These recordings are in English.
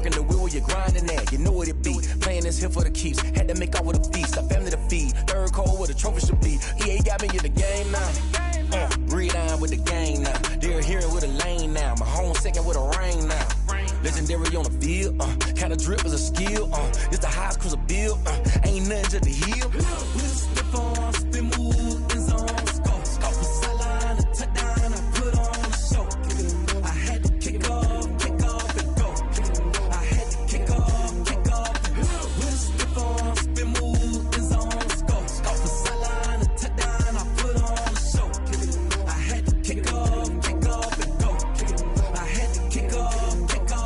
working the wheel where you're grinding at. You know what it be. Playing this here for the keeps. Had to make out with a feast. A family to feed. Third cold where the trophy should be. EA got me in the game now. Read on with the game now. They're here with a lane now. My home second with a rain now. Legendary on the field. Kinda drip is a skill. It's the highest cruiser bill. Ain't nothing to the heel. Step on, spin move, in zone, scope. Scope the sideline, a touchdown, I put on the show. I had to kick off and go. I had to kick off and go. Step on, spin move, in zone, scope. Scope the sideline, a touchdown, I put on the show. I had to kick off and go. I had to kick off and go.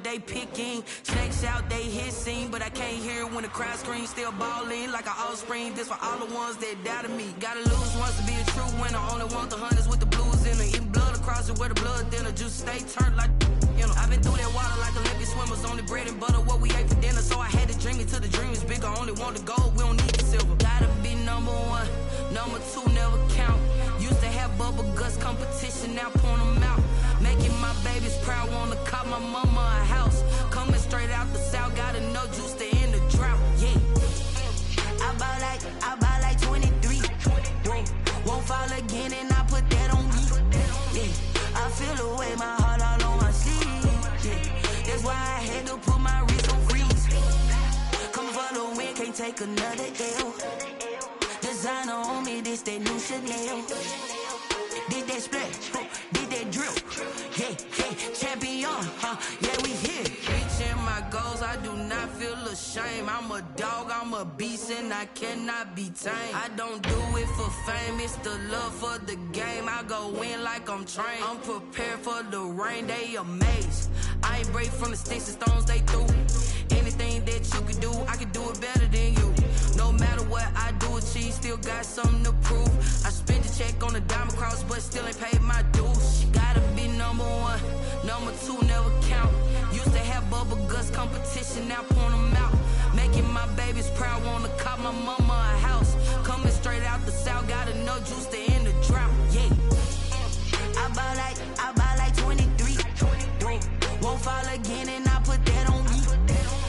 They picking snakes out, they hissing, but I can't hear it when the crowd screams. Still balling like an offspring. This for all the ones that doubted me. Gotta lose once to be a true winner. Only want the hunters with the blues in it. Eating blood across it where the blood thinner. Juice stay turned like you know. I've been through that water like Olympic swimmers. Only bread and butter what we ate for dinner. So I had to dream it till the dream is bigger. Only want the gold, we don't need the silver. Gotta be number one, number two never count. Used to have bubble guts competition, now point them out. Making my babies proud, wanna cop my mama a house. Coming straight out the south, gotta know juice to end the drought, yeah. I buy like 23. Won't fall again and I put that on me, yeah. I feel the way, my heart all on my sleeve, yeah. That's why I had to put my wrist on freeze. Coming for the win, can't take another L. Designer on me, this that new Chanel. Did that splash, did that drill, yeah, champion, yeah, we here. Reaching my goals, I do not feel ashamed. I'm a dog, I'm a beast, and I cannot be tamed. I don't do it for fame, it's the love for the game. I go in like I'm trained. I'm prepared for the rain, they amazed. I ain't break from the sticks and stones they threw. Anything that you could do, I could do it better than you. No matter what I do, achieve, still got something to prove. I spent the check on the diamond cross, but still ain't paid my dues. Gotta be number one, number two never count. Used to have bubble guts competition, now point them out. Making my babies proud, wanna cop my mama a house. Coming straight out the south, gotta know juice to end the drought, yeah. I buy like 23. Won't fall again and I put that on me,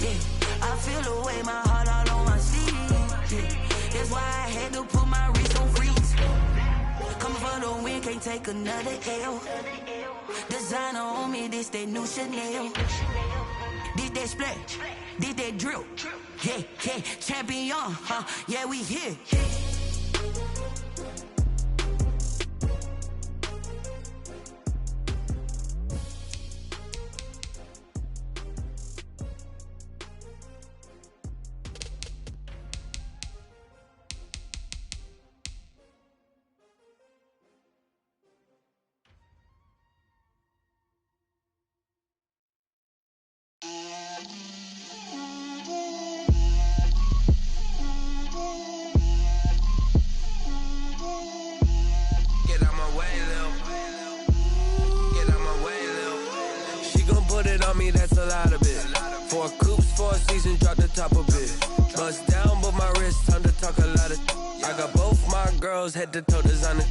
yeah. I feel the way, my heart all on my sleeve, yeah. That's why I had to put my wrist on freeze. Coming for the win, can't take another L. Designer on me, this that new Chanel. Did that splash, did that drill, yeah, champion, yeah, we here. That's a lot of it. 4 coops, 4 seasons, drop the top of it. Bust down, but my wrist, time to talk a lot of. I got both my girls, head to toe designer.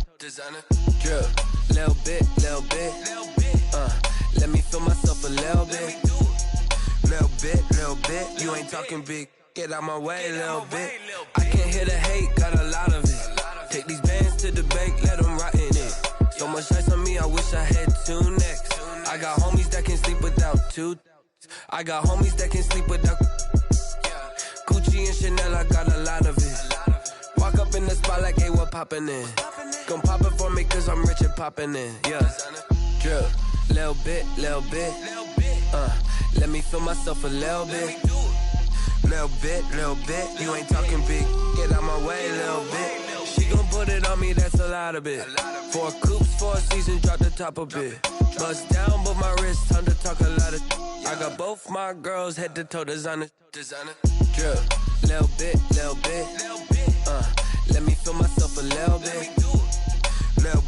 Drip, little bit. Let me feel myself a little bit. Little bit. You ain't talking big. Get out my way, little bit. I can't hear the hate, got a lot of it. 2. I got homies that can sleep without. Gucci and Chanel, I got a lot of it. Walk up in the spot like, hey, what poppin' in? Gon' pop it for me cause I'm rich and poppin' in. Yeah, drip, little bit. Let me feel myself a little bit. Little bit. You ain't talking big. Get out my way, little bit. She gon' put it on me, that's a lot of it. 4 coops, 4 seasons, drop the top a bit. Bust down, but my wrist, time to talk a lot of. I got both my girls head to toe designer. Drip, little bit. Let me feel myself a little bit. Little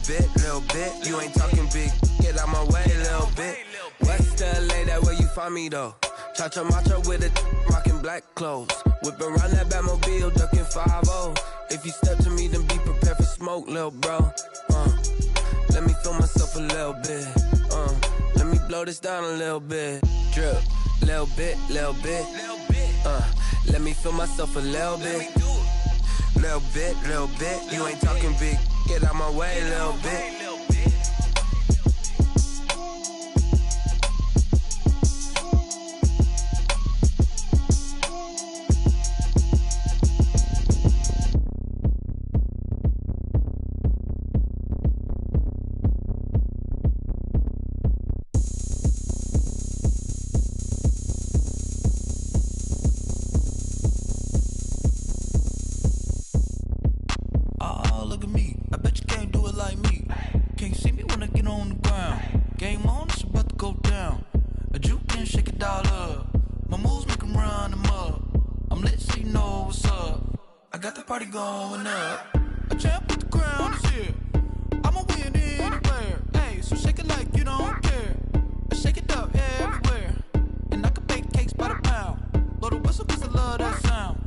bit. You ain't talking big. Get out my way, little bit. West LA, that where you find me though. Cha-cha matcha with it, rockin' black clothes. Whip around that Batmobile, ducking 5-0. If you step to me, then be prepared for smoke, lil' bro. Let me feel myself a little bit. Let me blow this down a little bit. Drip, little bit. Let me feel myself a little bit. Little bit. You ain't talking big. Get out my way, little bit. Going up, a champ with the crown is here. I'ma win anywhere. Hey, so shake it like you don't care. Shake it up everywhere. And I can bake cakes by the pound. Blow the whistle cause I love that sound.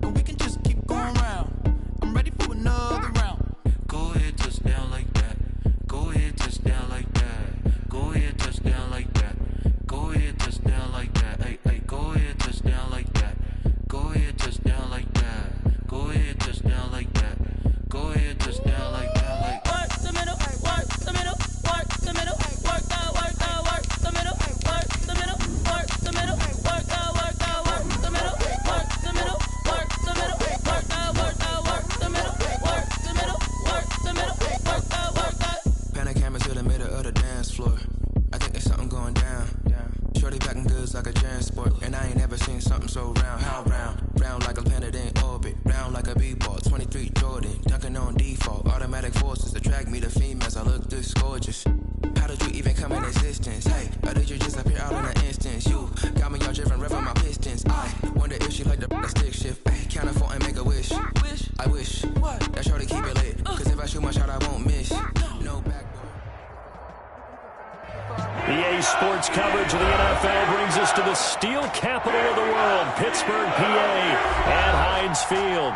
And we can just keep going round. I'm ready for another round. Go ahead, touch down like that. Go ahead, touch down like that. Go ahead, touch down like that. Go ahead, touch down like that. Hey, go ahead, touch down like that. Go ahead, touch down like that. Go ahead, touch down like that. Go ahead, touch down like that. Like work the middle, work the middle, work the middle, work the middle, work the middle, work the middle, work the middle, work the middle, work the middle, work the middle, work the middle. Pan a camera to the middle of the dance floor. I think there's something going down. Shorty packing goods like a transport, and I ain't never seen something so round. How round? Round like a planet in orbit, round like a b-ball. 23 Jordan, dunking on default. Automatic forces attract me to females. I look this gorgeous. How did you even come in existence? Hey, or did you just appear out in an instance? You got me all driven, revving my pistons. I wonder if she like the stick shift. Ay, count a four and make a wish. I wish that shorty keep it lit. Cause if I shoot my shot, I won't miss. No backdoor. EA Sports coverage of the NFL brings us to the steel capital of the world, Pittsburgh, PA, at Heinz Field.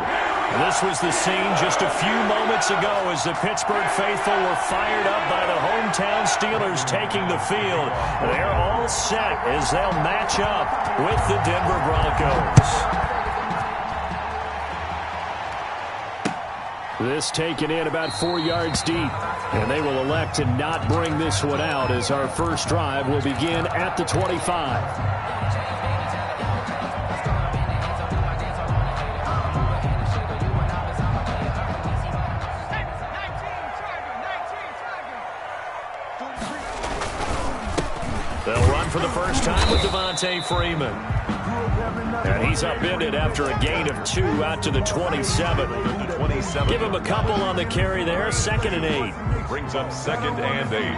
This was the scene just a few moments ago as the Pittsburgh faithful were fired up by the hometown Steelers taking the field. They're all set as they'll match up with the Denver Broncos. This taken in about 4 yards deep, and they will elect to not bring this one out as our first drive will begin at the 25. They'll run for the first time with Devontae Freeman. And he's upended after a gain of 2 out to the 27. Give him a couple on the carry there, 2nd and 8. Brings up 2nd and 8.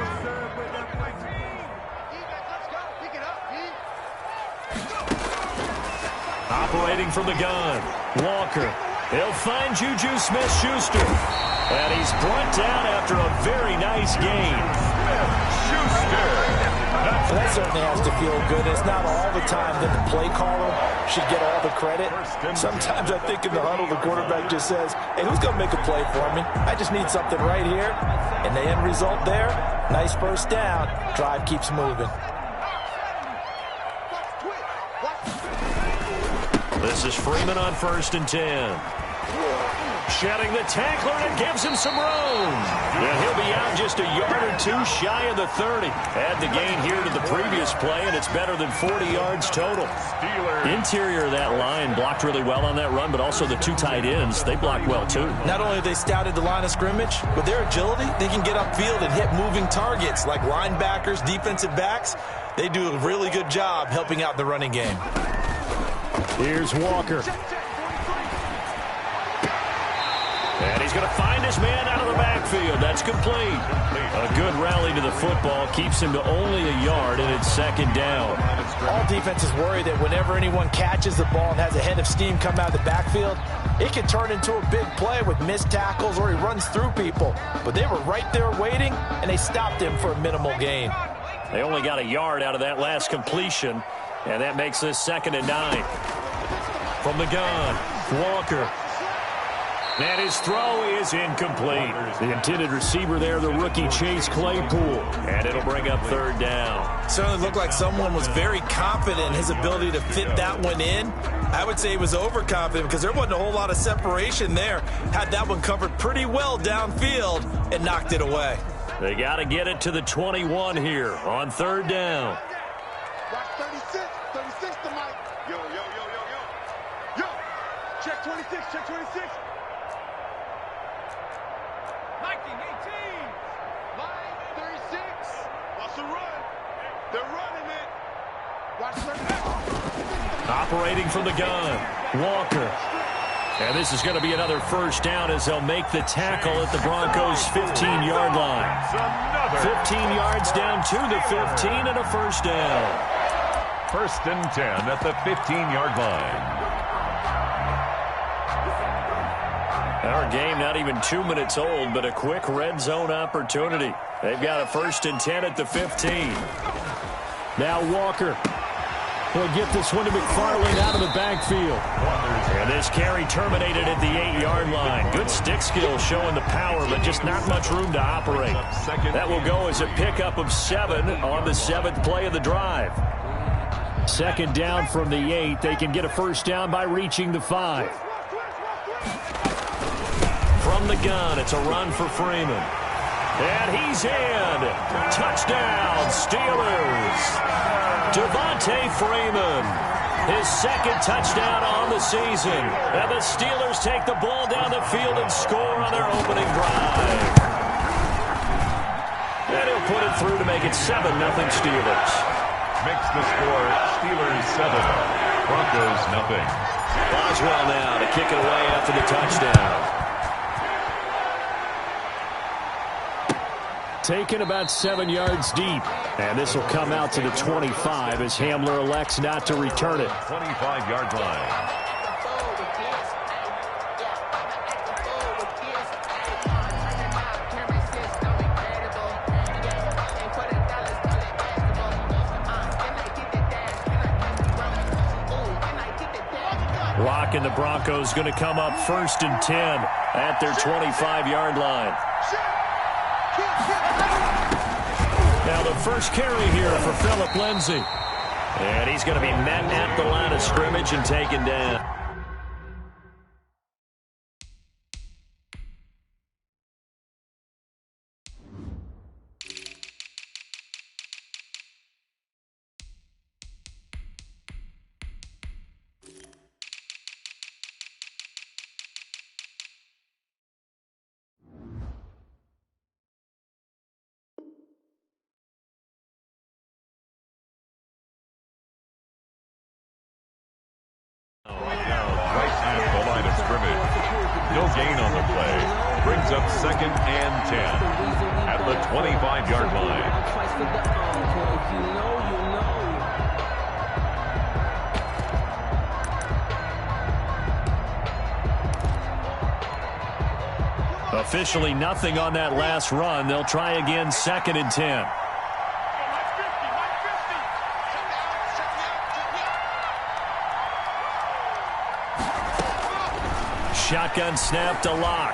Operating from the gun, Walker. He'll find Juju Smith-Schuster. And he's brought down after a very nice gain. Smith-Schuster. That certainly has to feel good. It's not all the time that the play caller should get all the credit. Sometimes I think in the huddle, the quarterback just says, hey, who's going to make a play for me? I just need something right here. And the end result there, nice first down. Drive keeps moving. This is Freeman on 1st and 10. Shedding the tackler, and it gives him some room. And he'll be out just a yard or two shy of the 30. Add the gain here to the previous play, and it's better than 40 yards total. Interior of that line blocked really well on that run, but also the two tight ends, they blocked well too. Not only have they scouted the line of scrimmage, with their agility, they can get upfield and hit moving targets like linebackers, defensive backs. They do a really good job helping out the running game. Here's Walker. And he's going to find his man out of the backfield. That's complete. A good rally to the football keeps him to only a yard, and it's second down. All defenses worry that whenever anyone catches the ball and has a head of steam come out of the backfield, it can turn into a big play with missed tackles or he runs through people. But they were right there waiting, and they stopped him for a minimal gain. They only got a yard out of that last completion, and that makes this 2nd and 9. From the gun, Walker. And his throw is incomplete. The intended receiver there, the rookie Chase Claypool. And it'll bring up 3rd down. Certainly looked like someone was very confident in his ability to fit that one in. I would say he was overconfident because there wasn't a whole lot of separation there. Had that one covered pretty well downfield and knocked it away. They got to get it to the 21 here on 3rd down. Watch 36 to Mike. Yo. Check 26, check 26. Mikey, 18. Line 36. Watch the run. They're running it. Watch 36. Operating from the gun, Walker. And this is going to be another 1st down as they'll make the tackle at the Broncos' 15-yard line. 15 yards down to the 15 and a 1st down. 1st and 10 at the 15-yard line. Our game not even 2 minutes old, but a quick red zone opportunity. They've got a 1st and 10 at the 15. Now Walker will get this one to McFarland out of the backfield. And this carry terminated at the 8-yard line. Good stick skill showing the power, but just not much room to operate. That will go as a pickup of 7 on the 7th play of the drive. 2nd down from the 8. They can get a 1st down by reaching the 5. From the gun, it's a run for Freeman. And he's in. Touchdown, Steelers. Devontae Freeman, his 2nd touchdown on the season. And the Steelers take the ball down the field and score on their opening drive. And he'll put it through to make it 7-0 Steelers. Makes the score Steelers 7, Broncos 0. Boswell now to kick it away after the touchdown. Taken about 7 yards deep. And this will come out to the 25 as Hamler elects not to return it. 25-yard line. Rock and the Broncos going to come up 1st and 10 at their 25-yard line. Now the first carry here for Phillip Lindsay. And he's going to be met at the line of scrimmage and taken down. No gain on the play. Brings up 2nd and 10 at the 25-yard line. Officially nothing on that last run. They'll try again 2nd and 10. Shotgun snap to Lock.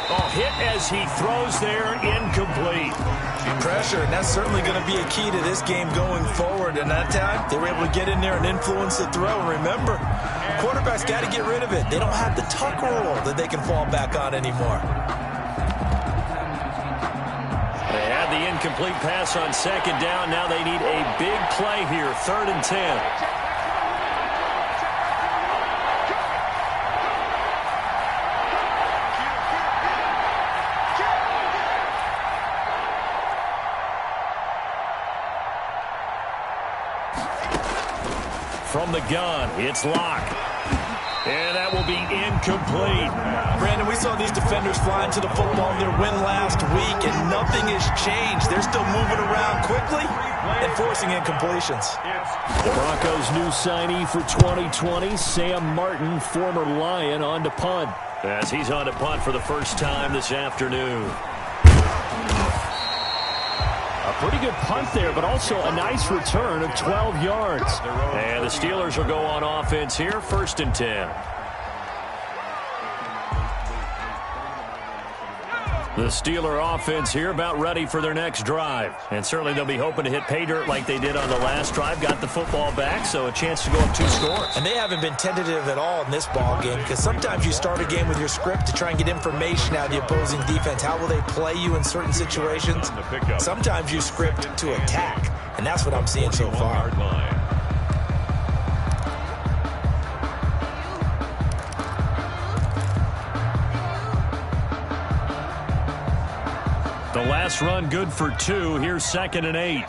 Oh, hit as he throws there, incomplete. Pressure, and that's certainly going to be a key to this game going forward. And that time, they were able to get in there and influence the throw. Remember, quarterback's got to get rid of it. They don't have the tuck rule that they can fall back on anymore. They had the incomplete pass on second down. Now they need a big play here, 3rd and 10. From the gun, it's Locke. And that will be incomplete. Brandon, we saw these defenders flying to the football in their win last week, and nothing has changed. They're still moving around quickly and forcing incompletions. The Broncos' new signee for 2020, Sam Martin, former Lion, on to punt. As he's on to punt for the first time this afternoon. A pretty good punt there, but also a nice return of 12 yards. And the Steelers will go on offense here, 1st and 10. The Steeler offense here about ready for their next drive. And certainly they'll be hoping to hit pay dirt like they did on the last drive. Got the football back, so a chance to go up 2 scores. And they haven't been tentative at all in this ball game, because sometimes you start a game with your script to try and get information out of the opposing defense. How will they play you in certain situations? Sometimes you script to attack, and that's what I'm seeing so far. The last run good for 2. Here's 2nd and 8.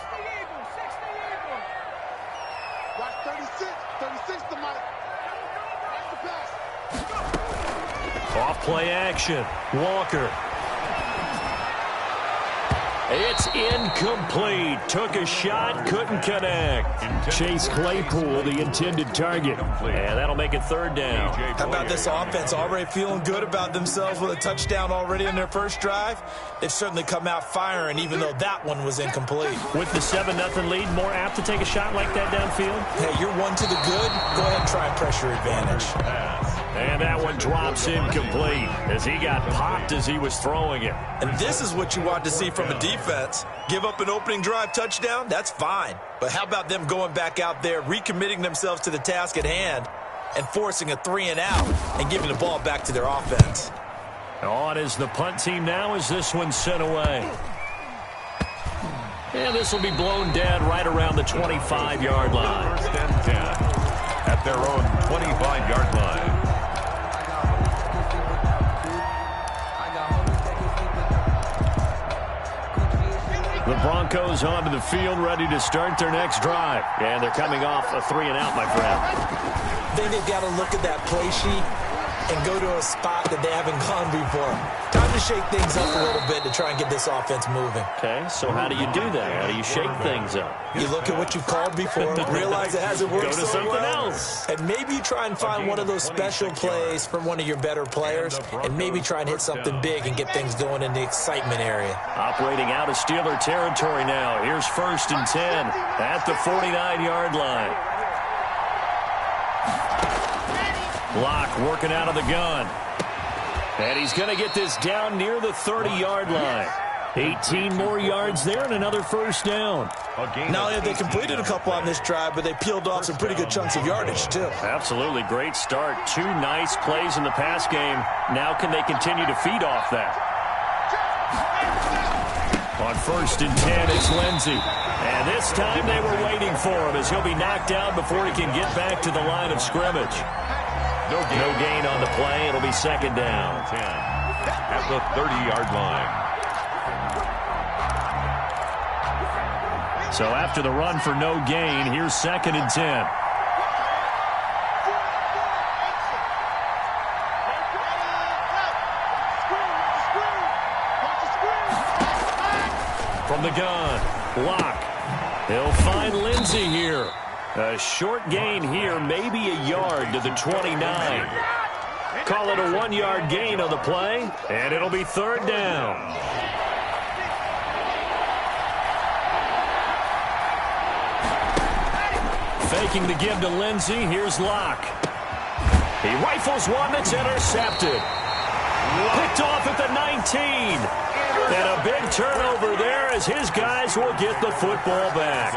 Watch 36 to Mike. Off play action. Walker. It's incomplete. Took a shot, couldn't connect. Chase Claypool, the intended target. And that'll make it 3rd down. How about this offense already feeling good about themselves with a touchdown already in their first drive? They've certainly come out firing, even though that one was incomplete. With the 7-0 lead, more apt to take a shot like that downfield? Hey, you're 1 to the good. Go ahead and try and pressure advantage. And that one drops incomplete as he got popped as he was throwing it. And this is what you want to see from a defense. Give up an opening drive touchdown, that's fine. But how about them going back out there, recommitting themselves to the task at hand, and forcing a 3-and-out and giving the ball back to their offense? On is the punt team now as this one's sent away. And this will be blown dead right around the 25-yard line. 1st and 10 at their own 25-yard line. The Broncos onto the field, ready to start their next drive. And they're coming off a 3-and-out, my friend. I think they've got to look at that play sheet and go to a spot that they haven't gone before. Time to shake things up a little bit to try and get this offense moving. Okay, so how do you do that? How do you shake things up? You look at what you've called before, realize it hasn't worked Go to so something well, else. and maybe try and find one of those special plays from one of your better players, and maybe try and hit something big and get things going in the excitement area. Operating out of Steeler territory now. Here's 1st and 10 at the 49-yard line. Locke working out of the gun. And he's going to get this down near the 30-yard line. 18 more yards there and another 1st down. Not only have they completed a couple on this drive, but they peeled off some pretty good chunks of yardage, too. Absolutely great start. 2 nice plays in the pass game. Now can they continue to feed off that? On 1st and 10, it's Lindsey. And this time they were waiting for him as he'll be knocked down before he can get back to the line of scrimmage. No gain on the play. It'll be 2nd down. 10 at the 30-yard line. So after the run for no gain, here's 2nd and 10. From the gun, Locke. He'll find Lindsey here. A short gain here, maybe a yard to the 29. Call it a 1-yard gain on the play, and it'll be 3rd down. Faking the give to Lindsey, here's Locke. He rifles one that's intercepted. Picked off at the 19. And a big turnover there as his guys will get the football back.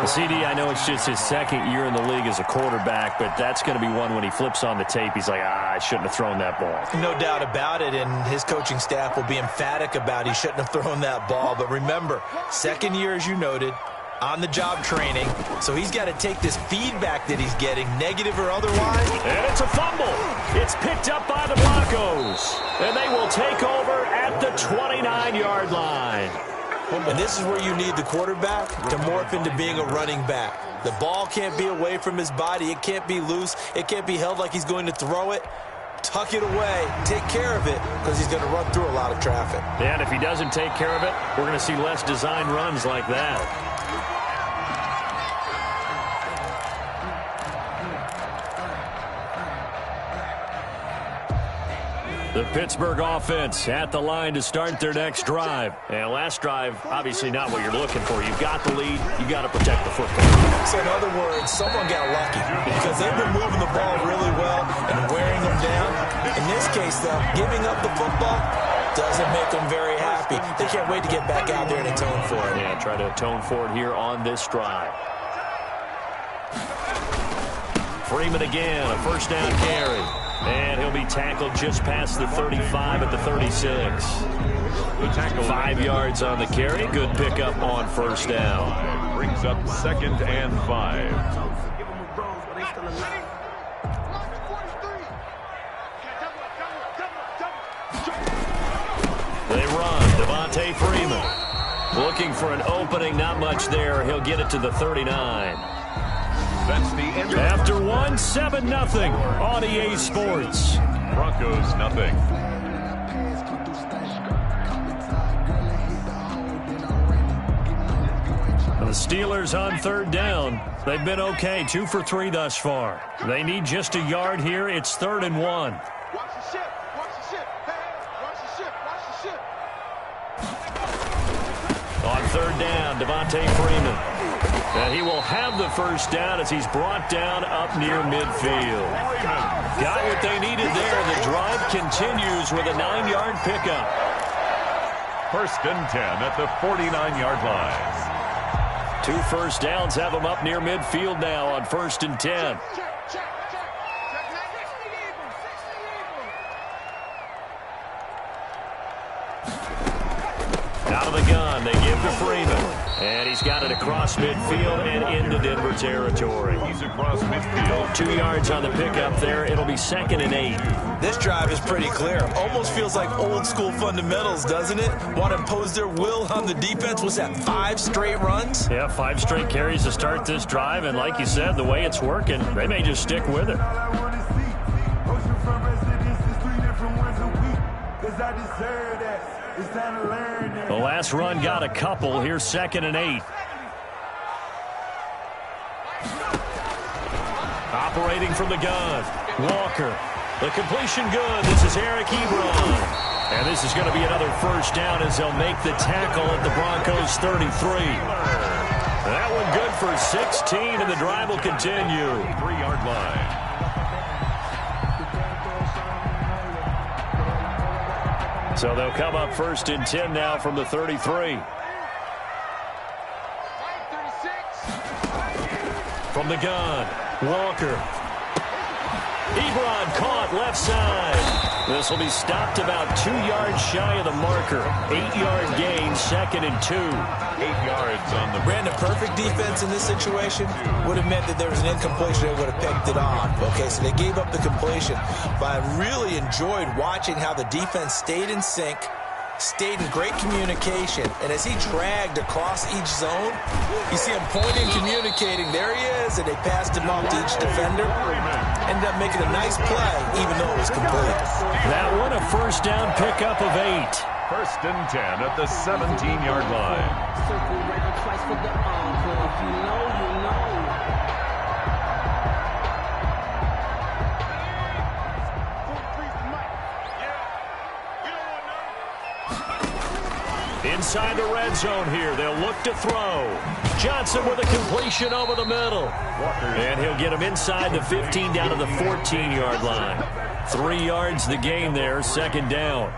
CD, I know it's just his second year in the league as a quarterback, but that's going to be one when he flips on the tape, he's like, I shouldn't have thrown that ball. No doubt about it, and his coaching staff will be emphatic about he shouldn't have thrown that ball. But remember, second year, as you noted, on-the-job training, so he's got to take this feedback that he's getting, negative or otherwise. And it's a fumble. It's picked up by the Broncos, and they will take over at the 29-yard line. And this is where you need the quarterback to morph into being a running back. The ball can't be away from his body. It can't be loose. It can't be held like he's going to throw it. Tuck it away. Take care of it because he's going to run through a lot of traffic. And if he doesn't take care of it, we're going to see less design runs like that. The Pittsburgh offense at the line to start their next drive. And last drive, obviously not what you're looking for. You've got the lead. You've got to protect the football. So in other words, someone got lucky because they've been moving the ball really well and wearing them down. In this case, though, giving up the football doesn't make them very happy. They can't wait to get back out there and atone for it. Yeah, try to atone for it here on this drive. Freeman again, a first down carry. And he'll be tackled just past the 35 at the 36. 5 yards on the carry. Good pickup on first down. Brings up 2nd and 5. They run. Devontae Freeman. Looking for an opening. Not much there. He'll get it to the 39. That's the end. After 1, 7-0 on EA Sports. Broncos nothing. The Steelers on third down. They've been okay, 2 for 3 thus far. They need just a yard here. It's 3rd and 1. Watch the ship. Watch the ship. Hey, watch the ship. Watch the ship. On third down, Devontae Freeman. And he will have the first down as he's brought down up near midfield. Got what they needed there. The drive continues with a 9-yard pickup. 1st and 10 at the 49-yard line. 2 first downs have them up near midfield now on 1st and 10. Out of the gun, they give to Freeman. And he's got it across midfield and into Denver territory. He's across midfield. 2 yards on the pickup there. It'll be 2nd and 8. This drive is pretty clear. Almost feels like old school fundamentals, doesn't it? Want to impose their will on the defense. Was that 5 straight runs? Yeah, 5 straight carries to start this drive. And like you said, the way it's working, they may just stick with it. The last run got a couple. Here's 2nd and 8. Operating from the gun, Walker. The completion good. This is Eric Ebron. And this is going to be another first down as they'll make the tackle at the Broncos 33. That one good for 16, and the drive will continue. 3-yard line. So they'll come up 1st and 10 now from the 33. From the gun, Walker. Ebron caught left side. This will be stopped about 2 yards shy of the marker. 8-yard gain, 2nd and 2. 8 yards on the... Brandon, perfect defense in this situation would have meant that there was an incompletion. They would have picked it off. Okay, so they gave up the completion. But I really enjoyed watching how the defense stayed in sync, stayed in great communication, and as he dragged across each zone, you see him pointing, communicating. There he is, and they passed him off to each defender. Ended up making a nice play, even though it was complete. That one, a first down pickup of 8. 1st and 10 at the 17-yard line. Circle right twice for the encore. If you know, you know. Inside the red zone here. They'll look to throw. Johnson with a completion over the middle. And he'll get him inside the 15 down to the 14-yard line. 3 yards the gain there, second down.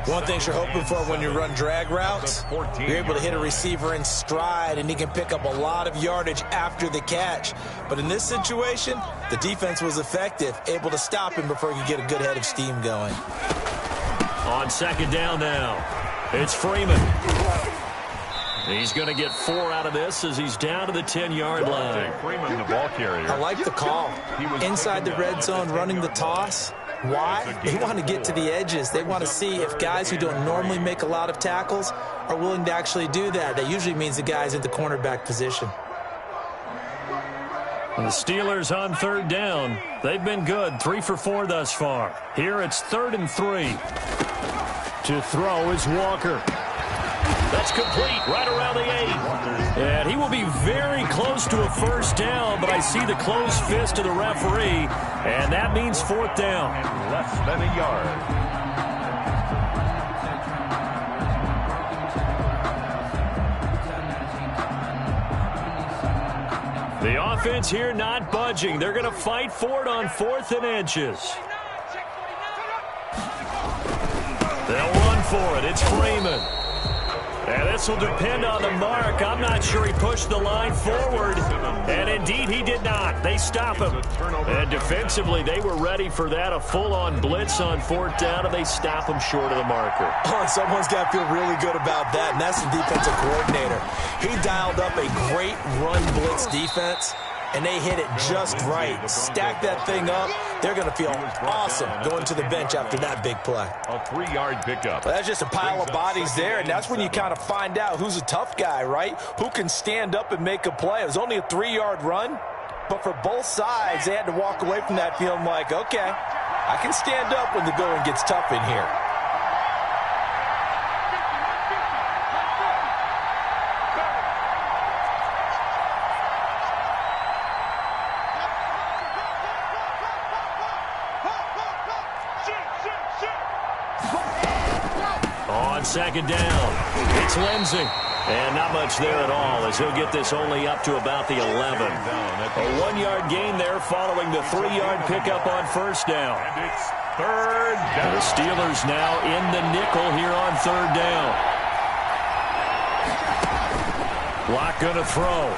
One thing you're hoping for when you run drag routes, you're able to hit a receiver in stride, and he can pick up a lot of yardage after the catch. But in this situation, the defense was effective, able to stop him before he could get a good head of steam going. On second down now, it's Freeman. He's going to get 4 out of this as he's down to the 10-yard line. Freeman, the ball carrier. I like the call. Inside the red zone, running the toss. Why? They want to get to the edges. They want to see if guys who don't normally make a lot of tackles are willing to actually do that. That usually means the guy's in the cornerback position. The Steelers on third down. They've been good, 3 for 4 thus far. Here it's 3rd and 3. To throw is Walker. That's complete, right around the 8. And he will be very close to a first down, but I see the closed fist of the referee, and that means 4th down. Less than a yard. The offense here not budging. They're going to fight for it on 4th and inches. They'll run for it. It's Freeman. And this will depend on the mark. I'm not sure he pushed the line forward. And indeed, he did not. They stop him. And defensively, they were ready for that. A full-on blitz on 4th down, and they stop him short of the marker. Oh, and someone's got to feel really good about that, and that's the defensive coordinator. He dialed up a great run blitz defense, and they hit it just right. Stack that thing up. They're going to feel awesome going to the bench after that big play. A 3-yard pickup. Well, that's just a pile of bodies there, and that's when you kind of find out who's a tough guy, right? Who can stand up and make a play. It was only a 3-yard run, but for both sides, they had to walk away from that feeling like, okay, I can stand up when the going gets tough in here. Second down. It's Lindsey. And not much there at all as he'll get this only up to about the 11. A 1-yard gain there following the 3-yard pickup on first down. And it's 3rd down. The Steelers now in the nickel here on 3rd down. Block going to throw.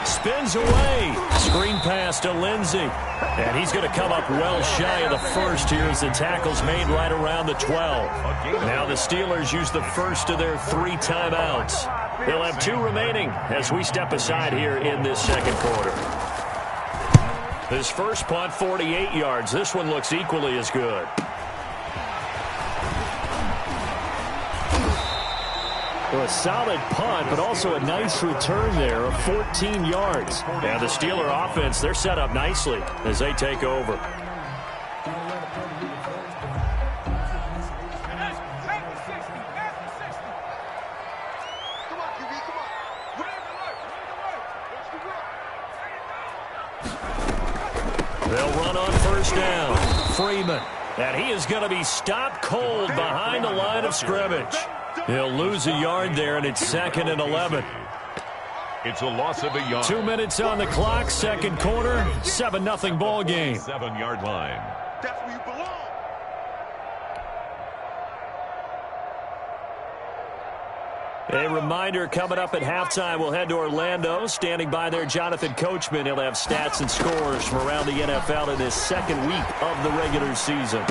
Spins away. Screen pass to Lindsey. And he's going to come up well shy of the first here as the tackle's made right around the 12. Now the Steelers use the first of their 3 timeouts. They'll have 2 remaining as we step aside here in this second quarter. His first punt, 48 yards. This one looks equally as good. Well, a solid punt, but also a nice return there of 14 yards. And the Steeler offense, they're set up nicely as they take over. They'll run on first down. Freeman. And he is going to be stopped cold behind the line of scrimmage. He'll lose a yard there, and it's 2nd and 11. It's a loss of a yard. 2 minutes on the clock, second quarter, 7-0 ball game. 7-yard line. That's where you belong. A reminder, coming up at halftime, we'll head to Orlando. Standing by there, Jonathan Coachman. He'll have stats and scores from around the NFL in this second week of the regular season.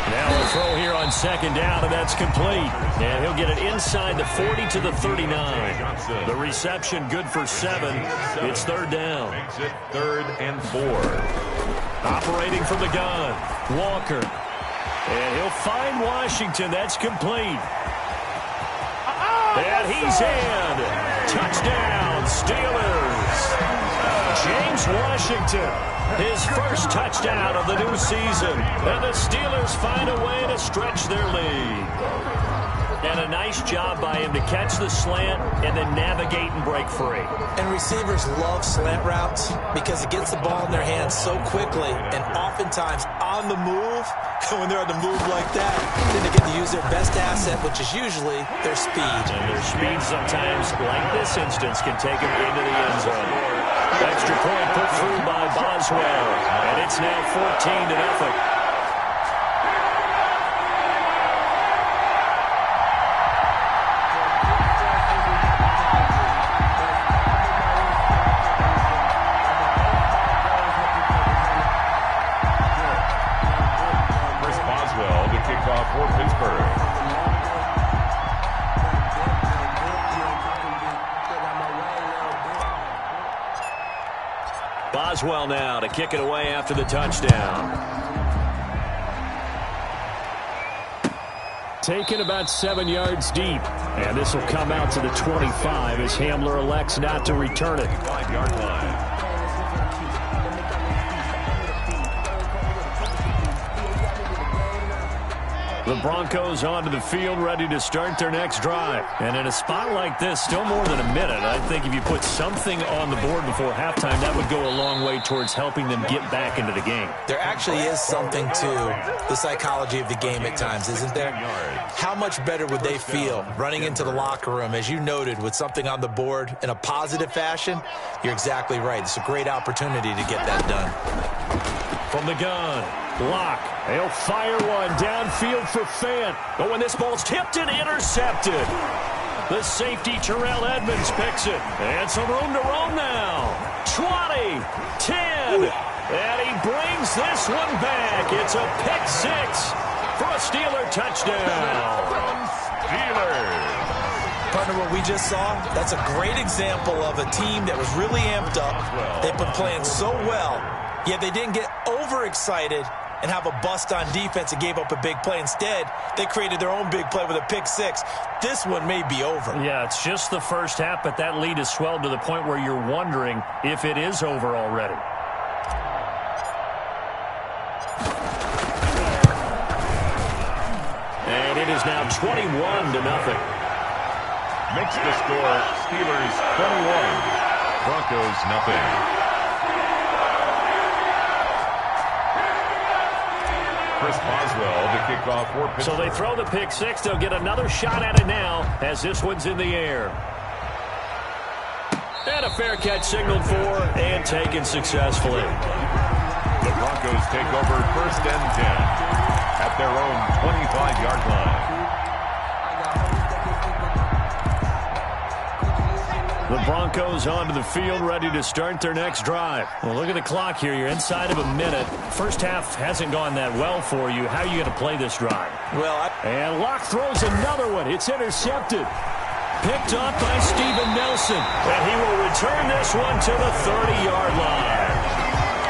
Now a throw here on second down, and that's complete. And he'll get it inside the 40 to the 39. The reception good for 7. It's 3rd down. Makes it 3rd and 4. Operating from the gun, Walker. And he'll find Washington. That's complete. And he's in. Touchdown, Steelers. James Washington, his first touchdown of the new season. And the Steelers find a way to stretch their lead. And a nice job by him to catch the slant and then navigate and break free. And receivers love slant routes because it gets the ball in their hands so quickly and oftentimes on the move. And when they're on the move like that, then they get to use their best asset, which is usually their speed. And their speed sometimes, like this instance, can take them into the end zone. Extra point put through by Boswell, and it's now 14-0. For Pittsburgh. Boswell now to kick it away after the touchdown. Taken about 7 yards deep. And this will come out to the 25 as Hamler elects not to return it. 5-yard line. The Broncos onto the field, ready to start their next drive. And in a spot like this, still more than a minute, I think if you put something on the board before halftime, that would go a long way towards helping them get back into the game. There actually is something to the psychology of the game at times, isn't there? How much better would they feel running into the locker room, as you noted, with something on the board in a positive fashion? You're exactly right. It's a great opportunity to get that done. From the gun, Locke. He'll fire one downfield for Fant. But when this ball's tipped and intercepted, the safety Terrell Edmonds picks it. And some room to roam now. 20, 10, and he brings this one back. It's a pick six for a Steeler touchdown. Steelers. Partner, what we just saw, that's a great example of a team that was really amped up. They've been playing so well, yet they didn't get overexcited and have a bust on defense and gave up a big play. Instead, they created their own big play with a pick six. This one may be over. Yeah, it's just the first half, but that lead has swelled to the point where you're wondering if it is over already. And it is now 21-0. Makes the score Steelers 21, Broncos nothing. Chris Boswell to kick off for Pittsburgh. So they throw the pick six. They'll get another shot at it now as this one's in the air. And a fair catch signaled for and taken successfully. The Broncos take over 1st and 10 at their own 25-yard line. The Broncos onto the field, ready to start their next drive. Well, look at the clock here. You're inside of a minute. First half hasn't gone that well for you. How are you going to play this drive? And Locke throws another one. It's intercepted. Picked up by Steven Nelson. And he will return this one to the 30-yard line.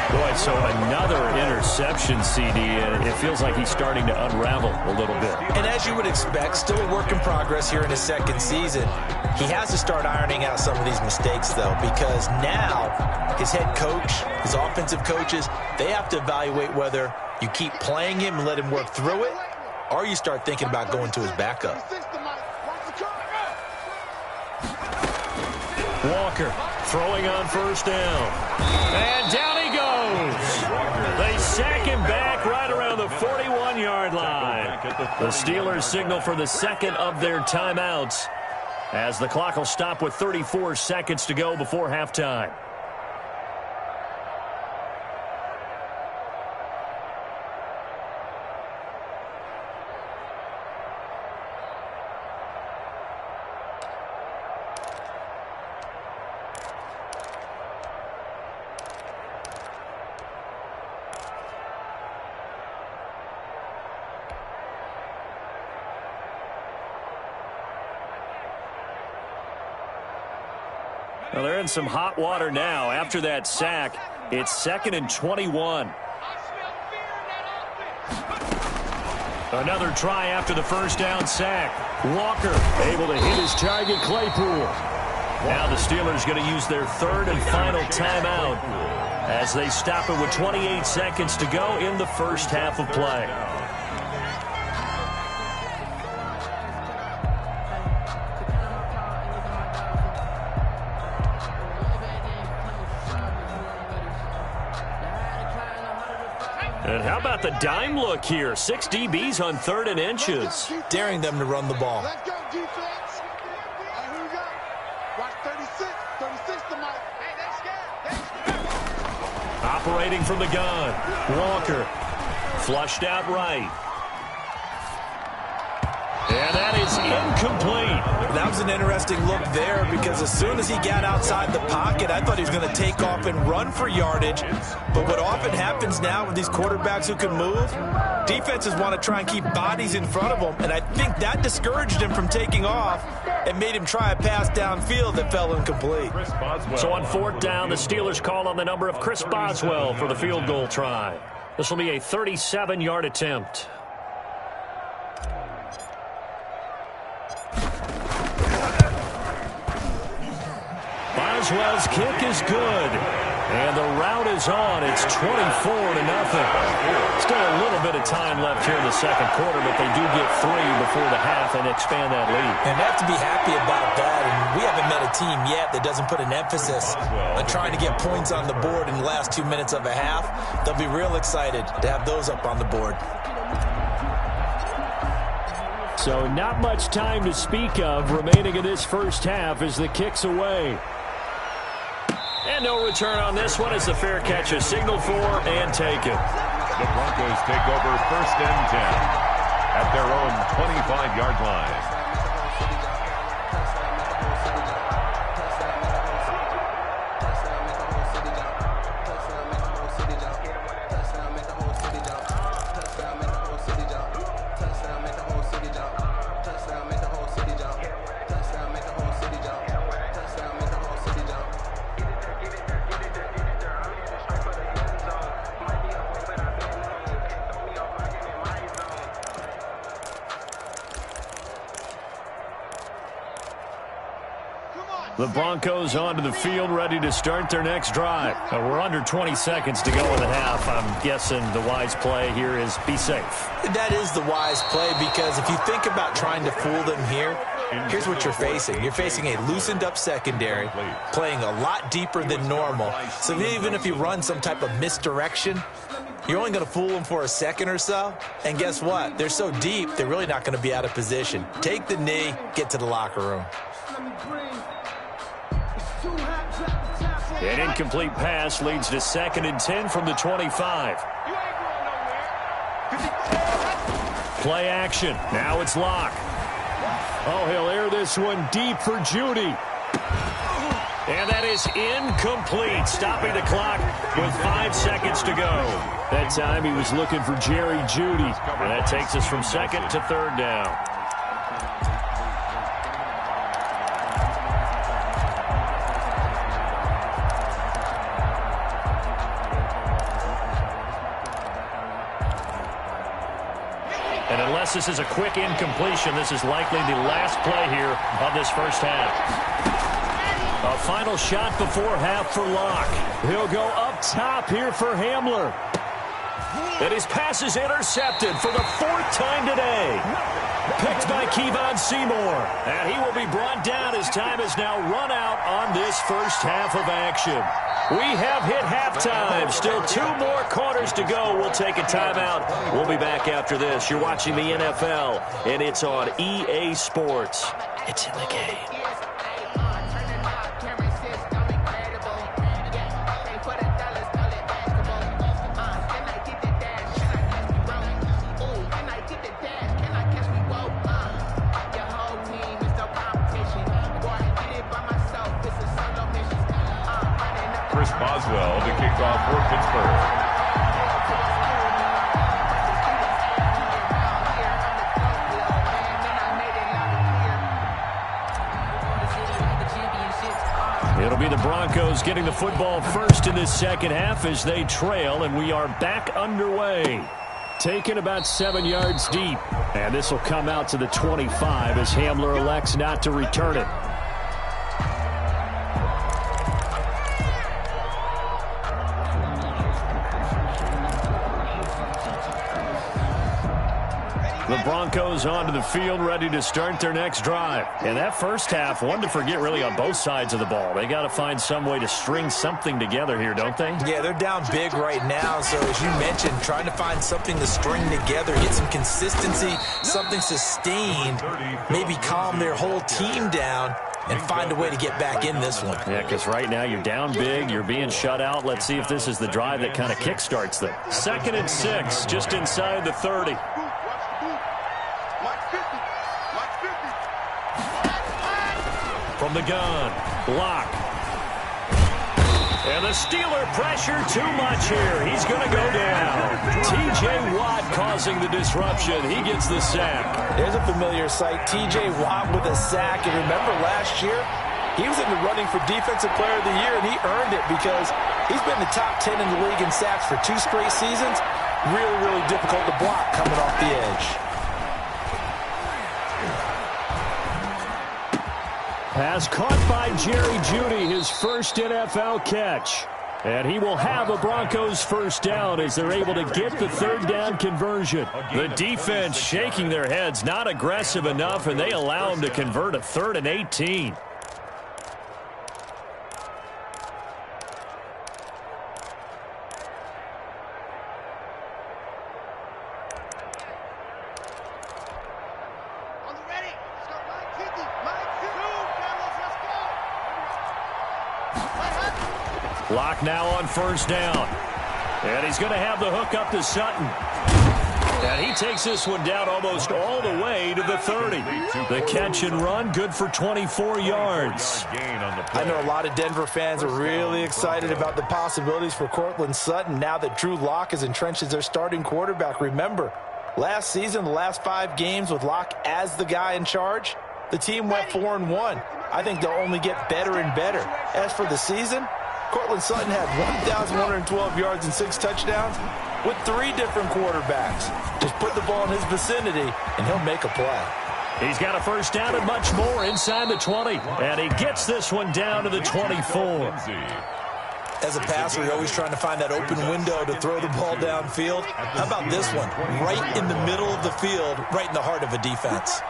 Boy, so another interception, CD, and it feels like he's starting to unravel a little bit. And as you would expect, still a work in progress here in his second season. He has to start ironing out some of these mistakes, though, because now his head coach, his offensive coaches, they have to evaluate whether you keep playing him and let him work through it, or you start thinking about going to his backup. Walker throwing on first down. And down he goes. They sack him back right around the 41-yard line. The Steelers signal for the second of their timeouts as the clock will stop with 34 seconds to go before halftime. Well, they're in some hot water now. After that sack, it's 2nd and 21. Another try after the first down sack. Walker able to hit his target, Claypool. Now the Steelers going to use their third and final timeout as they stop it with 28 seconds to go in the first half of play. And how about the dime look here? 6 DBs on 3rd and inches. Daring them to run the ball. Let's go, defense. Here we go. Watch 36. 36 to Mike. Hey, they scared. Separating from the gun. Walker. Flushed out right. And that is incomplete. That was an interesting look there because as soon as he got outside the pocket, I thought he was going to take off and run for yardage. But what often happens now with these quarterbacks who can move, defenses want to try and keep bodies in front of them. And I think that discouraged him from taking off and made him try a pass downfield that fell incomplete. So on 4th down, the Steelers call on the number of Chris Boswell for the field goal try. This will be a 37-yard attempt. Boswell's kick is good. And the route is on. It's 24-0. Still a little bit of time left here in the second quarter, but they do get 3 before the half and expand that lead. And they have to be happy about that. And we haven't met a team yet that doesn't put an emphasis on trying to get points on the board in the last 2 minutes of a half. They'll be real excited to have those up on the board. So not much time to speak of remaining in this first half as the kick's away. And no return on this one as the fair catch is signaled for and taken. The Broncos take over 1st and 10 at their own 25-yard line. The Broncos onto the field, ready to start their next drive. We're under 20 seconds to go in the half. I'm guessing the wise play here is be safe. That is the wise play because if you think about trying to fool them here, here's what you're facing. You're facing a loosened up secondary, playing a lot deeper than normal. So even if you run some type of misdirection, you're only going to fool them for a second or so. And guess what? They're so deep, they're really not going to be out of position. Take the knee, get to the locker room. An incomplete pass leads to 2nd and 10 from the 25. Play action. Now it's Locke. Oh, he'll air this one deep for Judy. And that is incomplete, stopping the clock with 5 seconds to go. That time he was looking for Jerry Judy. And that takes us from 2nd to 3rd down. And unless this is a quick incompletion, this is likely the last play here of this first half. A final shot before half for Locke. He'll go up top here for Hamler. And his pass is intercepted for the 4th time today. Picked by Kevon Seymour. And he will be brought down as time is now run out on this first half of action. We have hit halftime. Still 2 more quarters to go. We'll take a timeout. We'll be back after this. You're watching the NFL, and it's on EA Sports. It's in the game. Boswell to kick off for Pittsburgh. It'll be the Broncos getting the football first in this second half as they trail, and we are back underway. Taken about 7 yards deep, and this will come out to the 25 as Hamler elects not to return it. Broncos onto the field, ready to start their next drive. And that first half, one to forget really on both sides of the ball. They got to find some way to string something together here, don't they? Yeah, they're down big right now. So as you mentioned, trying to find something to string together, get some consistency, something sustained, maybe calm their whole team down and find a way to get back in this one. Yeah, because right now you're down big, you're being shut out. Let's see if this is the drive that kind of kickstarts them. 2nd and 6, just inside the 30. From the gun, block. And the Steeler pressure too much here. He's going to go down. T.J. Watt causing the disruption. He gets the sack. There's a familiar sight. T.J. Watt with a sack. And remember last year, he was in the running for Defensive Player of the Year, and he earned it because he's been the top 10 in the league in sacks for 2 straight seasons. Really, really difficult to block coming off the edge. Pass caught by Jerry Jeudy, his first NFL catch. And he will have a Broncos first down as they're able to get the 3rd down conversion. The defense shaking their heads, not aggressive enough, and they allow him to convert a 3rd and 18. Lock now on first down. And he's going to have the hook up to Sutton. And he takes this one down almost all the way to the 30. The catch and run, good for 24 yards. I know a lot of Denver fans are really excited about the possibilities for Courtland Sutton now that Drew Lock is entrenched as their starting quarterback. Remember, last season, the last 5 games with Lock as the guy in charge, the team went 4-1. I think they'll only get better and better. As for the season, Courtland Sutton had 1,112 yards and 6 touchdowns with 3 different quarterbacks. Just put the ball in his vicinity, and he'll make a play. He's got a first down and much more inside the 20. And he gets this one down to the 24. As a passer, you're always trying to find that open window to throw the ball downfield. How about this one? Right in the middle of the field, right in the heart of a defense.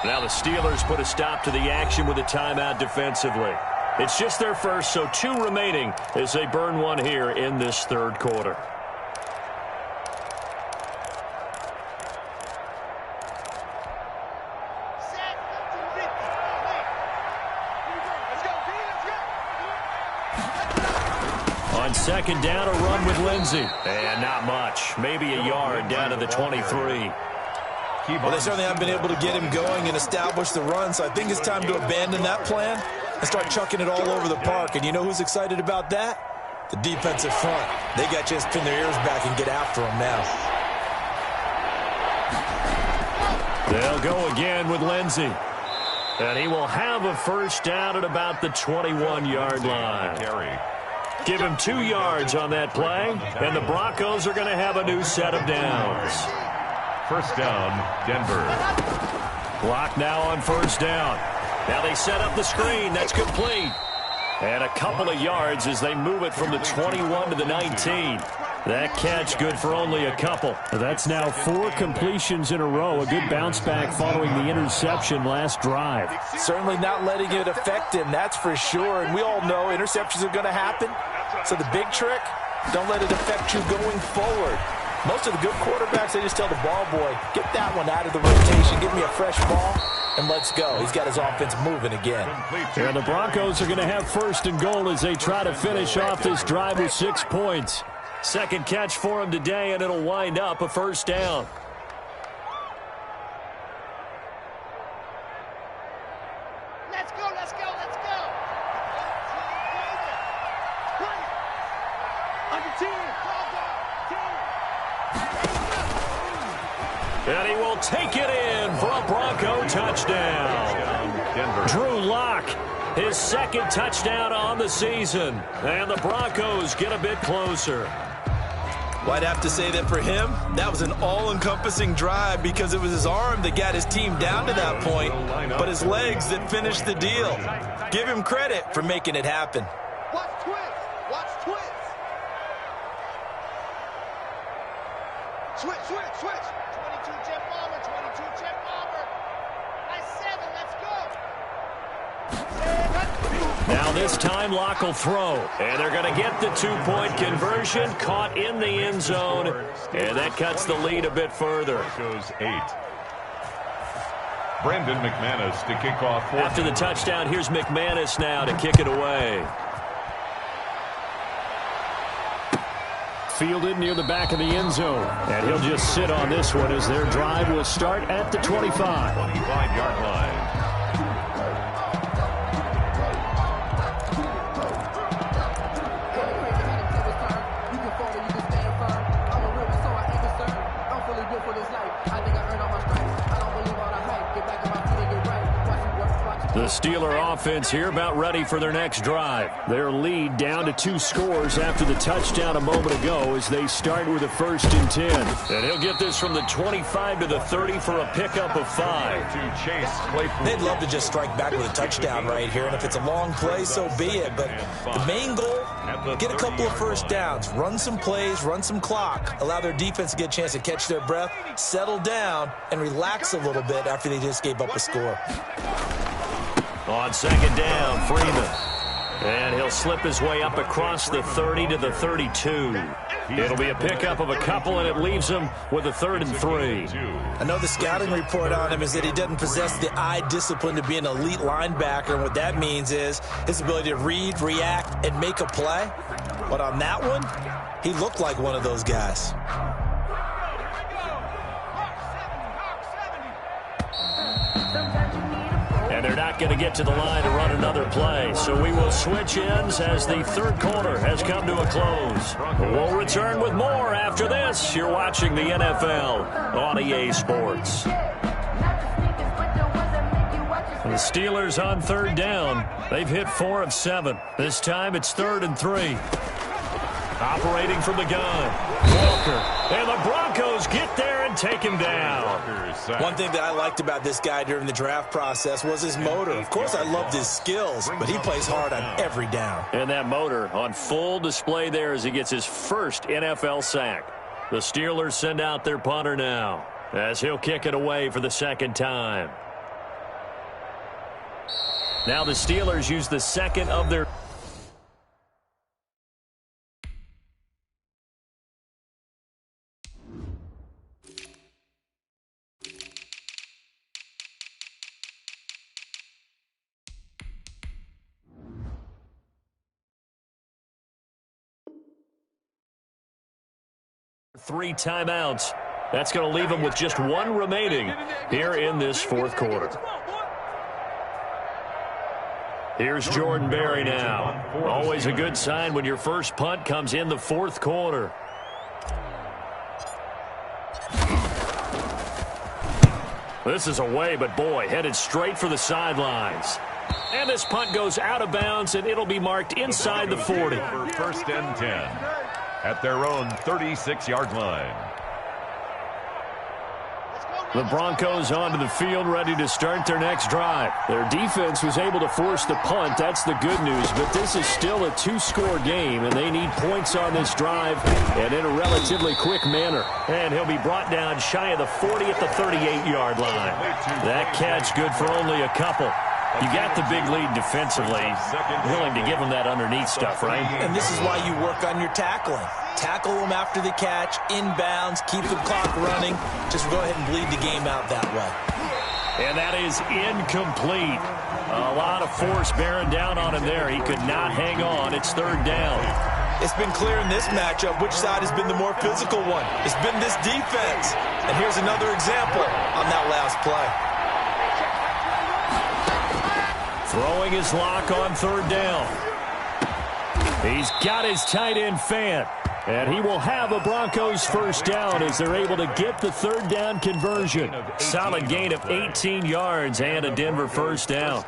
Now the Steelers put a stop to the action with a timeout defensively. It's just their first, so 2 remaining as they burn one here in this 3rd quarter. On 2nd down, a run with Lindsey. And not much. Maybe a yard down to the 23. Well, they certainly haven't been able to get him going and establish the run, so I think it's time to abandon that plan and start chucking it all over the park. And you know who's excited about that? The defensive front. They got to just pin their ears back and get after him now. They'll go again with Lindsey. And he will have a first down at about the 21-yard line. Give him 2 yards on that play, and the Broncos are going to have a new set of downs. First down, Denver. Block now on first down. Now they set up the screen. That's complete. And a couple of yards as they move it from the 21 to the 19. That catch good for only a couple. That's now 4 completions in a row. A good bounce back following the interception last drive. Certainly not letting it affect him, that's for sure. And we all know interceptions are going to happen. So the big trick, don't let it affect you going forward. Most of the good quarterbacks, they just tell the ball boy, get that one out of the rotation, give me a fresh ball, and let's go. He's got his offense moving again. And the Broncos are going to have 1st and goal as they try to finish off this drive with 6 points. 2nd catch for him today, and it'll wind up a first down. Let's go, let's go, let's go. Under 10. And he will take it in for a Bronco touchdown. Drew Lock, his 2nd touchdown on the season. And the Broncos get a bit closer. Well, I'd have to say that for him, that was an all-encompassing drive because it was his arm that got his team down to that point, but his legs that finished the deal. Give him credit for making it happen. Watch twist. Watch twist. Switch. 22 jet bomber, 22 jet bomber. Nice 7, let's go. Now this time, Locke will throw. And they're going to get the two-point conversion, caught in the end zone. And that cuts the lead a bit further. Goes 8. Brandon McManus to kick off. After the touchdown, here's McManus now to kick it away. Fielded near the back of the end zone. And he'll just sit on this one as their drive will start at the 25. 25-yard line. The Steeler offense here about ready for their next drive. Their lead down to 2 scores after the touchdown a moment ago as they start with a 1st and 10. And he'll get this from the 25 to the 30 for a pickup of 5. To chase Claypool. They'd love to just strike back with a touchdown right here, and if it's a long play, so be it. But the main goal, get a couple of first downs, run some plays, run some clock, allow their defense to get a chance to catch their breath, settle down, and relax a little bit after they just gave up a score. On 2nd down, Freeman. And he'll slip his way up across the 30 to the 32. It'll be a pickup of a couple, and it leaves him with a 3rd and 3. I know the scouting report on him is that he doesn't possess the eye discipline to be an elite linebacker, and what that means is his ability to read, react, and make a play. But on that one, he looked like one of those guys. And they're not going to get to the line to run another play. So we will switch ends as the 3rd quarter has come to a close. We'll return with more after this. You're watching the NFL on EA Sports. The Steelers on 3rd down. They've hit 4 of 7. This time it's 3rd and 3. Operating from the gun, Walker. And the Broncos get there and take him down. One thing that I liked about this guy during the draft process was his motor. Of course, I loved his skills, but he plays hard on every down. And that motor on full display there as he gets his first NFL sack. The Steelers send out their punter now as he'll kick it away for the 2nd time. Now the Steelers use the 2nd of their... Three timeouts. That's going to leave them with just 1 remaining here in this 4th quarter. Here's Jordan Berry now. Always a good sign when your first punt comes in the 4th quarter. This is away, but boy, headed straight for the sidelines. And this punt goes out of bounds, and it'll be marked inside the 40. 1st and 10 at their own 36-yard line. The Broncos onto the field, ready to start their next drive. Their defense was able to force the punt. That's the good news, but this is still a 2-score game, and they need points on this drive and in a relatively quick manner. And he'll be brought down shy of the 40 at the 38-yard line. That catch good for only a couple. You got the big lead defensively. Willing to give them that underneath stuff, right? And this is why you work on your tackling. Tackle them after the catch, inbounds, keep the clock running. Just go ahead and bleed the game out that way. And that is incomplete. A lot of force bearing down on him there. He could not hang on. It's 3rd down. It's been clear in this matchup which side has been the more physical one. It's been this defense. And here's another example on that last play. Throwing his lock on 3rd down. He's got his tight end Fant. And he will have a Broncos first down as they're able to get the 3rd down conversion. Solid gain of 18 yards and a Denver first down.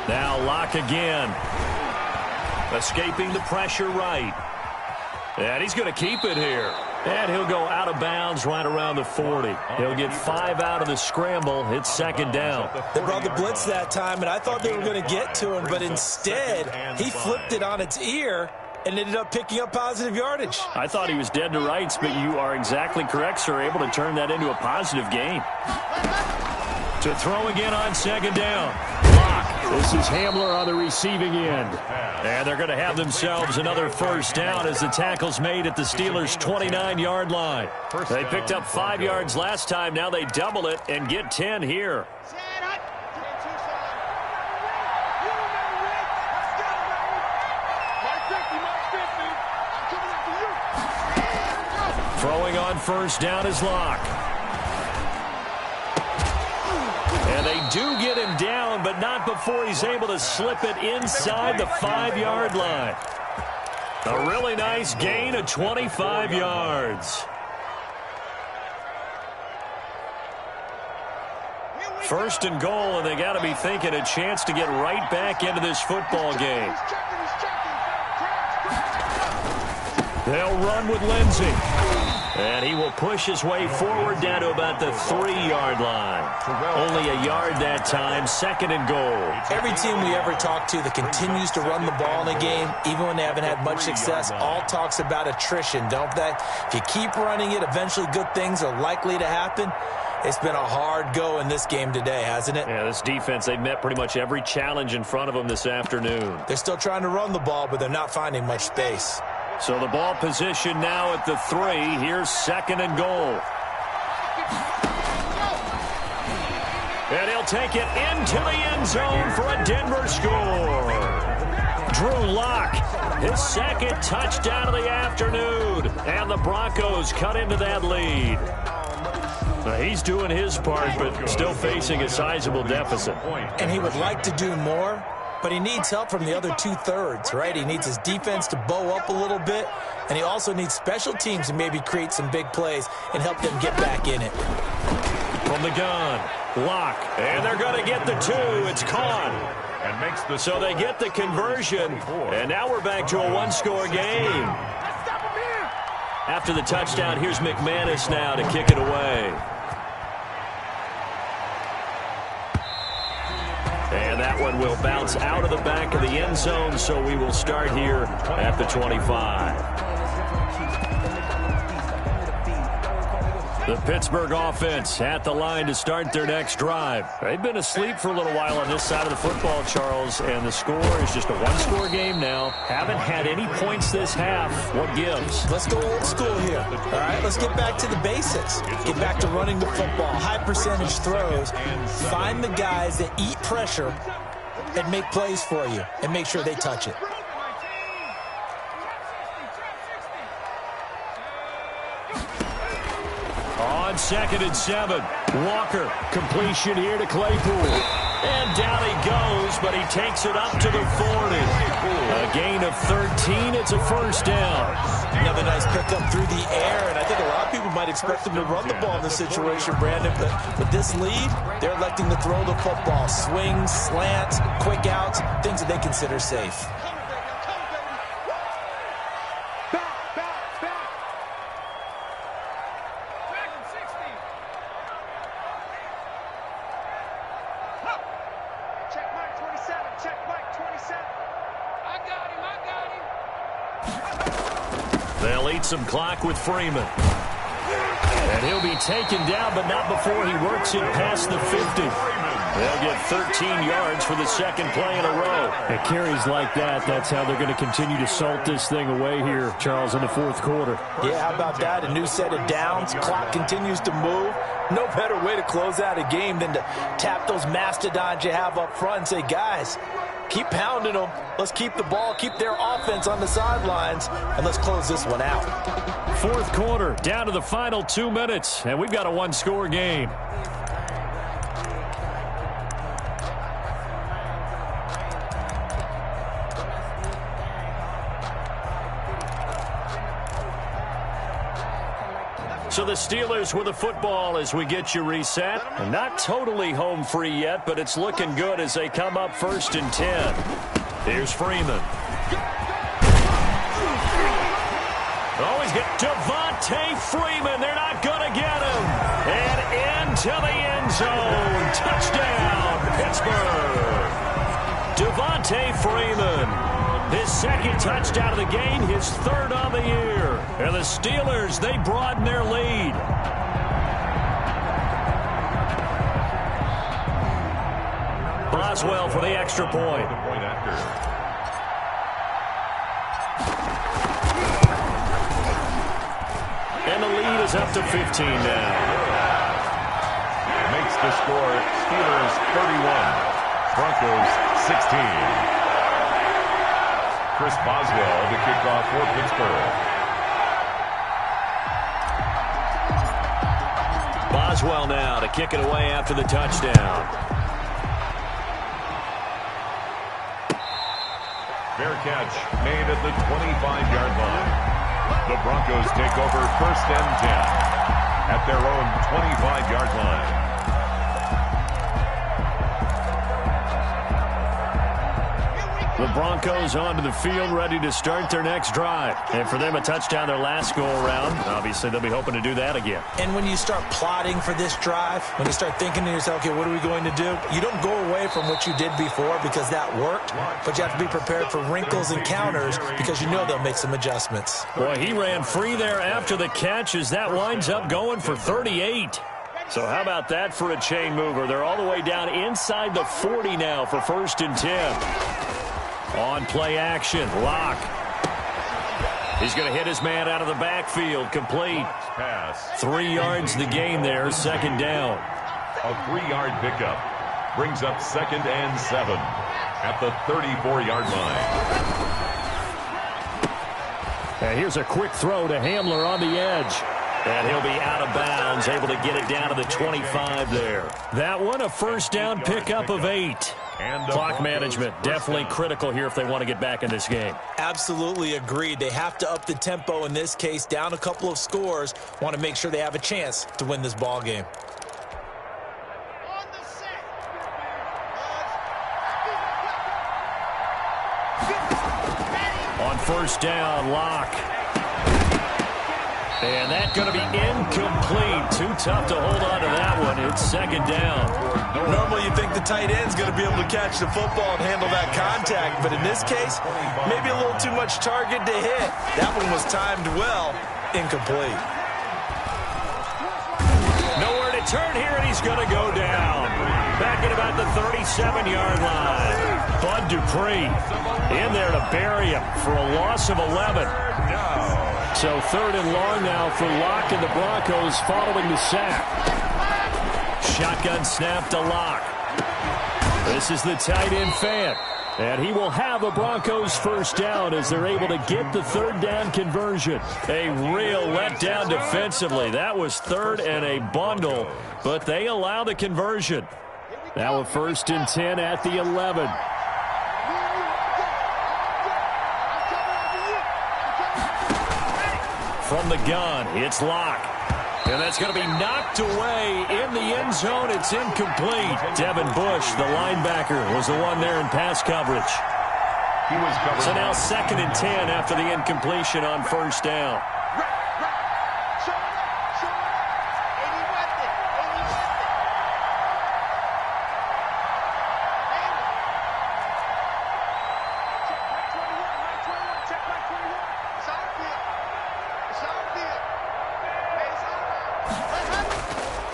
Now Locke again. Escaping the pressure right. And he's going to keep it here. And he'll go out of bounds right around the 40. He'll get 5 out of the scramble. It's second down. They brought the blitz that time, and I thought they were going to get to him, but instead he flipped it on its ear and ended up picking up positive yardage. I thought he was dead to rights, but you are exactly correct, sir. Able to turn that into a positive gain. To throw again on second down. This is Hamler on the receiving end. And they're going to have themselves another first down as the tackle's made at the Steelers' 29-yard line. They picked up 5 yards last time. Now they double it and get 10 here. Throwing on first down is Locke. And they do get him down, but not before he's able to slip it inside the 5-yard line. A really nice gain of 25 yards. First and goal, and they got to be thinking a chance to get right back into this football game. They'll run with Lindsey. And he will push his way forward down to about the 3-yard line. Only a yard that time, second and goal. Every team we ever talk to that continues to run the ball in a game, even when they haven't had much success, all talks about attrition, don't they? If you keep running it, eventually good things are likely to happen. It's been a hard go in this game today, hasn't it? Yeah, this defense, they've met pretty much every challenge in front of them this afternoon. They're still trying to run the ball, but they're not finding much space. So the ball position now at the 3. Here's second and goal. And he'll take it into the end zone for a Denver score. Drew Lock, his second touchdown of the afternoon. And the Broncos cut into that lead. Now, he's doing his part, but still facing a sizable deficit. And he would like to do more, but he needs help from the other 2/3, right? He needs his defense to bow up a little bit, and he also needs special teams to maybe create some big plays and help them get back in it. From the gun, Lock, and they're going to get the 2. It's caught. So they get the conversion, and now we're back to a one-score game. After the touchdown, here's McManus now to kick it away. And that one will bounce out of the back of the end zone, so we will start here at the 25. The Pittsburgh offense at the line to start their next drive. They've been asleep for a little while on this side of the football, Charles, and the score is just a one-score game now. Haven't had any points this half. What gives? Let's go old school here. All right, let's get back to the basics. Get back to running the football, high-percentage throws. Find the guys that eat pressure and make plays for you and make sure they touch it. On second and 7, Walker, completion here to Claypool. And down he goes, but he takes it up to the 40. A gain of 13, it's a first down. Another nice pickup through the air, and I think a lot of people might expect them to run the ball in this situation, Brandon, but with this lead, they're electing to throw the football. Swings, slants, quick outs, things that they consider safe. They'll eat some clock with Freeman. And he'll be taken down, but not before he works it past the 50. They'll get 13 yards for the second play in a row. At carries like that, that's how they're going to continue to salt this thing away here, Charles, in the fourth quarter. Yeah, how about that? A new set of downs. Clock continues to move. No better way to close out a game than to tap those mastodons you have up front and say, guys, keep pounding them. Let's keep the ball, keep their offense on the sidelines, and let's close this one out. Fourth quarter, down to the final 2 minutes, and we've got a one-score game. So the Steelers with the football as we get you reset. And not totally home free yet, but it's looking good as they come up first and 10. Here's Freeman. Oh, he's got Devontae Freeman. They're not going to get him. And into the end zone. Touchdown, Pittsburgh. Devontae Freeman. His second touchdown of the game, his third on the year. And the Steelers, they broaden their lead. Boswell for the extra point. And the lead is up to 15 now. Makes the score Steelers 31, Broncos 16. Chris Boswell to kick off for Pittsburgh. Boswell now to kick it away after the touchdown. Fair catch made at the 25-yard line. The Broncos take over 1st and 10 at their own 25-yard line. The Broncos onto the field ready to start their next drive. And for them, a touchdown their last go-around. Obviously, they'll be hoping to do that again. And when you start plotting for this drive, when you start thinking to yourself, okay, what are we going to do? You don't go away from what you did before because that worked, but you have to be prepared for wrinkles and counters because you know they'll make some adjustments. Boy, he ran free there after the catch as that winds up going for 38. So how about that for a chain mover? They're all the way down inside the 40 now for 1st and 10. On play action, Locke. He's going to hit his man out of the backfield, complete. Pass. 3 yards the gain there, 2nd down. A 3-yard pickup brings up 2nd and 7 at the 34-yard line. And here's a quick throw to Hamler on the edge. And he'll be out of bounds, able to get it down to the 25 there. That one, a 1st down pickup of 8. Clock management, definitely critical here if they want to get back in this game. Absolutely agreed. They have to up the tempo in this case, down a couple of scores. Want to make sure they have a chance to win this ball game. On 1st down, Locke. And that's going to be incomplete. Too tough to hold on to that one. It's 2nd down. Normally you think the tight end's going to be able to catch the football and handle that contact, but in this case, maybe a little too much target to hit. That one was timed well. Incomplete. Nowhere to turn here, and he's going to go down. Back at about the 37-yard line. Bud Dupree in there to bury him for a loss of 11. So 3rd and long now for Locke and the Broncos following the sack. Shotgun snap to Locke. This is the tight end fan. And he will have a Broncos 1st down as they're able to get the 3rd down conversion. A real letdown defensively. That was 3rd and a bundle, but they allow the conversion. Now a 1st and 10 at the 11. From the gun, it's Locke. And that's going to be knocked away in the end zone. It's incomplete. Devin Bush, the linebacker, was the one there in pass coverage. He was covered. So now 2nd and 10 after the incompletion on 1st down.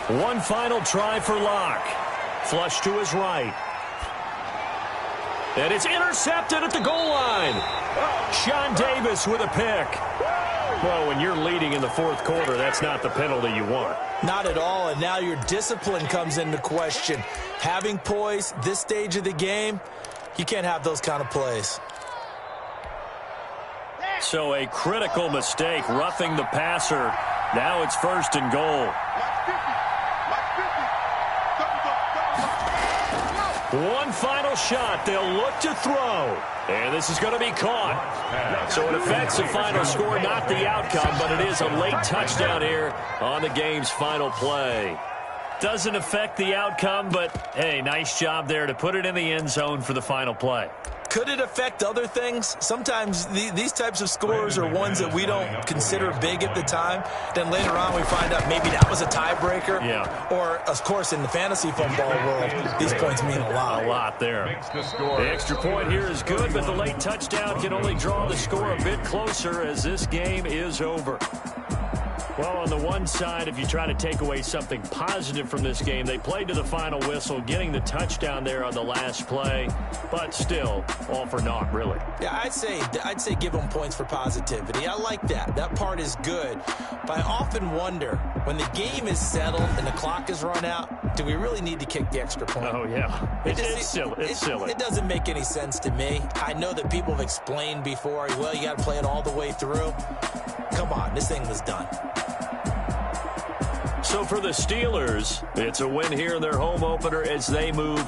One final try for Locke. Flush to his right. And it's intercepted at the goal line. Sean Davis with a pick. Well, when you're leading in the 4th quarter, that's not the penalty you want. Not at all, and now your discipline comes into question. Having poise this stage of the game, you can't have those kind of plays. So a critical mistake, roughing the passer. Now it's 1st and goal. One final shot. They'll look to throw. And this is going to be caught. So it affects the final score, not the outcome, but it is a late touchdown here on the game's final play. Doesn't affect the outcome, but, hey, nice job there to put it in the end zone for the final play. Could it affect other things? Sometimes these types of scores are ones that we don't consider big at the time. Then later on we find out maybe that was a tiebreaker. Yeah. Or, of course, in the fantasy football world, these points mean a lot. A lot there. The extra point here is good, but the late touchdown can only draw the score a bit closer as this game is over. Well, on the one side, if you try to take away something positive from this game, they played to the final whistle, getting the touchdown there on the last play, but still, all for naught, really. Yeah, I'd say give them points for positivity. I like that. That part is good. But I often wonder, when the game is settled and the clock is run out, do we really need to kick the extra point? Oh, yeah. It's silly. It's silly. It doesn't make any sense to me. I know that people have explained before, well, you got to play it all the way through. Come on, this thing was done. So for the Steelers, it's a win here in their home opener as they move